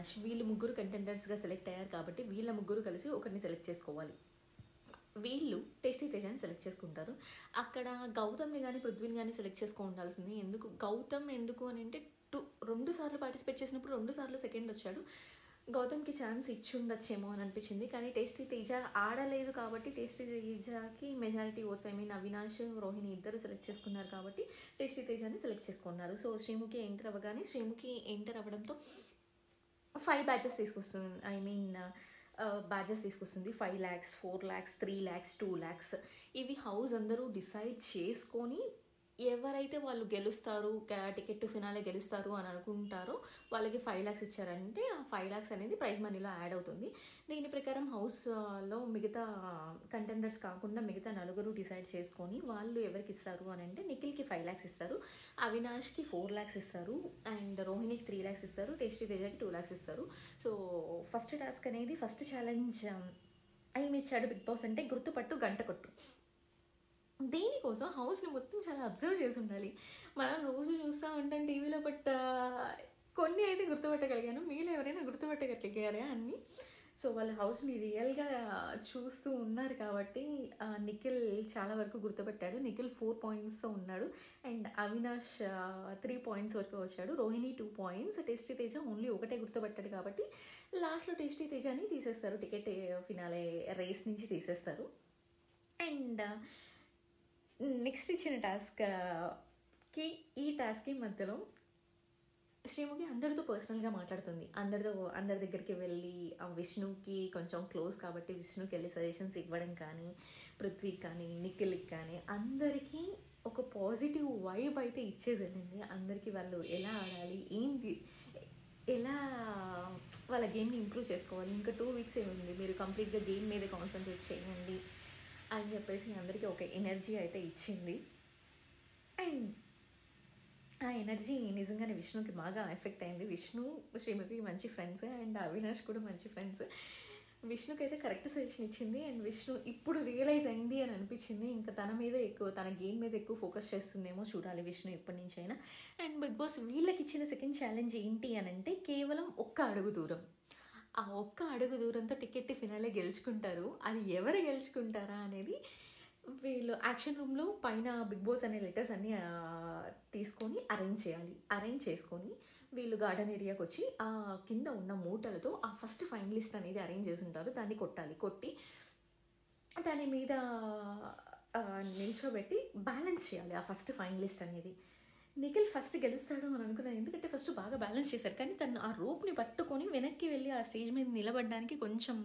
అవినాష్ వీళ్ళు ముగ్గురు కంటెండర్స్గా సెలెక్ట్ అయ్యారు కాబట్టి వీళ్ళ ముగ్గురు కలిసి ఒకరిని సెలెక్ట్ చేసుకోవాలి. వీళ్ళు టేస్టీ తేజాని సెలెక్ట్ చేసుకుంటారు. అక్కడ గౌతమ్ని కానీ పృథ్వీని కానీ సెలెక్ట్ చేసుకో ఉండాల్సింది. గౌతమ్ ఎందుకు అని అంటే 2 సార్లు పార్టిసిపేట్ చేసినప్పుడు 2 సార్లు సెకండ్ వచ్చాడు. గౌతమ్కి ఛాన్స్ ఇచ్చి ఉండొచ్చేమో అని అనిపించింది. కానీ టేస్టీ తేజ ఆడలేదు కాబట్టి టేస్టీ తేజకి మెజారిటీ ఓట్స్ అవినాష్ రోహిణి ఇద్దరు సెలెక్ట్ చేసుకున్నారు కాబట్టి టేస్టీ తేజాని సెలెక్ట్ చేసుకున్నారు. సో శ్రీముఖి ఎంటర్ అవ్వగానే శ్రీముఖి ఎంటర్ అవ్వడంతో 5 బ్యాచెస్ తీసుకొస్తుంది. బ్యాచెస్ తీసుకొస్తుంది. 5 lakhs, 4 lakhs, 3 lakhs, 2 lakhs. ఇవి హౌస్ అందరూ డిసైడ్ చేసుకొని ఎవరైతే వాళ్ళు గెలుస్తారు, టికెట్ టు ఫినాలే గెలుస్తారు అని అనుకుంటారో వాళ్ళకి 5 lakhs ఇచ్చారంటే ఆ 5 lakhs అనేది ప్రైజ్ మనీలో యాడ్ అవుతుంది. దీని ప్రకారం హౌస్లో మిగతా కంటెండర్స్ కాకుండా మిగతా 4 డిసైడ్ చేసుకొని వాళ్ళు ఎవరికి ఇస్తారు అని అంటే నిఖిల్కి 5 lakhs ఇస్తారు, అవినాష్కి 4 lakhs ఇస్తారు, అండ్ రోహిణికి 3 lakhs ఇస్తారు, టేస్టీ తేజకి 2 lakhs ఇస్తారు. సో ఫస్ట్ టాస్క్ అనేది ఫస్ట్ ఛాలెంజ్ ఏమి ఇచ్చాడు బిగ్ బాస్ అంటే గుర్తుపట్టు గంట కొట్టు. దీనికోసం హౌస్ని మొత్తం చాలా అబ్జర్వ్ చేసి ఉండాలి. మనం రోజు చూస్తూ ఉంటాం టీవీలో, బట్ కొన్ని అయితే గుర్తుపట్టగలిగాను. మీలో ఎవరైనా గుర్తుపట్టగలిగారా అన్నీ? సో వాళ్ళ హౌస్ని రియల్గా చూస్తూ ఉన్నారు కాబట్టి నిఖిల్ చాలా వరకు గుర్తుపట్టాడు. నిఖిల్ 4 points ఉన్నాడు, అండ్ అవినాష్ 3 points వరకు వచ్చాడు, Rohini 2 points, tasty Teja only ఒకటే గుర్తుపట్టాడు కాబట్టి లాస్ట్లో టేస్టీ తేజని తీసేస్తారు, టికెట్ ఫినాలే రేస్ నుంచి తీసేస్తారు. అండ్ నెక్స్ట్ ఇచ్చిన టాస్క్కి ఈ టాస్క్కి మధ్యలో శ్రీముఖి అందరితో పర్సనల్గా మాట్లాడుతుంది. అందరి దగ్గరికి వెళ్ళి విష్ణుకి కొంచెం క్లోజ్ కాబట్టి విష్ణుకి వెళ్ళి సజెషన్స్ ఇవ్వడం కానీ, పృథ్వీకి కానీ, నిఖిల్కి కానీ అందరికీ ఒక పాజిటివ్ వైబ్ అయితే ఇచ్చేసేయండి. అందరికీ వాళ్ళు ఎలా ఆడాలి, ఏంటి, ఎలా వాళ్ళ గేమ్ని ఇంప్రూవ్ చేసుకోవాలి, ఇంకా 2 weeks ఉంది, మీరు కంప్లీట్గా గేమ్ మీద కాన్సన్ట్రేట్ చేయండి అని చెప్పేసి అందరికీ ఒక ఎనర్జీ అయితే ఇచ్చింది. అండ్ ఆ ఎనర్జీ నిజంగానే విష్ణుకి బాగా ఎఫెక్ట్ అయింది. విష్ణు శ్రీముఖి మంచి ఫ్రెండ్స్, అండ్ అవినాష్ కూడా మంచి ఫ్రెండ్స్. విష్ణుకి అయితే కరెక్ట్ సజెషన్ ఇచ్చింది, అండ్ విష్ణు ఇప్పుడు రియలైజ్ అయింది అని అనిపించింది. ఇంకా తన గేమ్ మీద ఎక్కువ ఫోకస్ చేస్తుందేమో, చూడాలి విష్ణు ఎప్పటి నుంచి అయినా. అండ్ బిగ్ బాస్ వీళ్ళకి ఇచ్చిన సెకండ్ ఛాలెంజ్ ఏంటి అని అంటే కేవలం 1 అడుగు దూరం. ఆ 1 అడుగు దూరంతో టికెట్ ఫినాలే గెలుచుకుంటారు. అది ఎవరు గెలుచుకుంటారా అనేది వీళ్ళు యాక్షన్ రూమ్లో పైన బిగ్ బాస్ అనే లెటర్స్ అన్నీ తీసుకొని అరేంజ్ చేసుకొని వీళ్ళు గార్డెన్ ఏరియాకి వచ్చి ఆ కింద ఉన్న మూటలతో ఆ ఫస్ట్ ఫైనలిస్ట్ అనేది అరేంజ్ చేసి ఉంటారు, దాన్ని కొట్టి దాని మీద నిల్చోబెట్టి బ్యాలెన్స్ చేయాలి ఆ ఫస్ట్ ఫైనలిస్ట్ అనేది. నిఖిల్ ఫస్ట్ గెలుస్తాడు అని అనుకున్నాను, ఎందుకంటే ఫస్ట్ బాగా బ్యాలెన్స్ చేశారు. కానీ తను ఆ రోప్ని పట్టుకొని వెనక్కి వెళ్ళి ఆ స్టేజ్ మీద నిలబడడానికి కొంచెం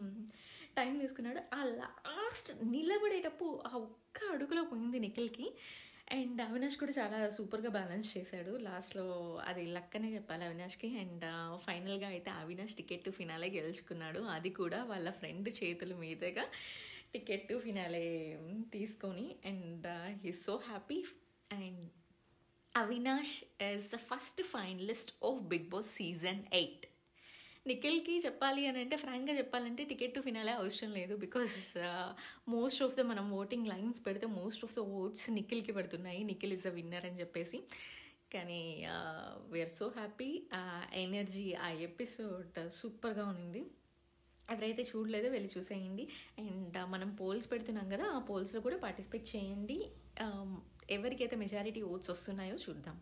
టైం తీసుకున్నాడు. ఆ లాస్ట్ నిలబడేటప్పుడు ఆ 1 అడుగులో పోయింది నిఖిల్కి. అండ్ అవినాష్ కూడా చాలా సూపర్గా బ్యాలెన్స్ చేశాడు లాస్ట్లో, అది లక్ అనే చెప్పాలి అవినాష్కి. అండ్ ఫైనల్గా అయితే అవినాష్ టికెట్ ఫినాలే గెలుచుకున్నాడు, అది కూడా వాళ్ళ ఫ్రెండ్ చేతుల మీదుగా టికెట్ ఫినాలే తీసుకొని. And he's so happy. And Avinash is the first finalist of Bigg Boss season 8. నిఖిల్కి చెప్పాలి అని అంటే ఫ్రాంక్గా చెప్పాలంటే టికెట్ టు ఫినాలే అవసరం లేదు, బికాస్ మోస్ట్ ఆఫ్ ద మనం ఓటింగ్ లైన్స్ పెడితే మోస్ట్ ఆఫ్ ద ఓట్స్ నిఖిల్కి పడుతున్నాయి, నిఖిల్ ఇస్ అ విన్నర్ అని చెప్పేసి. కానీ వీఆర్ సో హ్యాపీ. ఆ ఎనర్జీ, ఆ ఎపిసోడ్ సూపర్గా ఉంది. ఎవరైతే చూడలేదో వెళ్ళి చూసేయండి. అండ్ మనం పోల్స్ పెడుతున్నాం కదా, ఆ పోల్స్లో కూడా పార్టిసిపేట్ చేయండి. ఎవరికైతే మెజారిటీ ఓట్స్ వస్తున్నాయో చూద్దాం.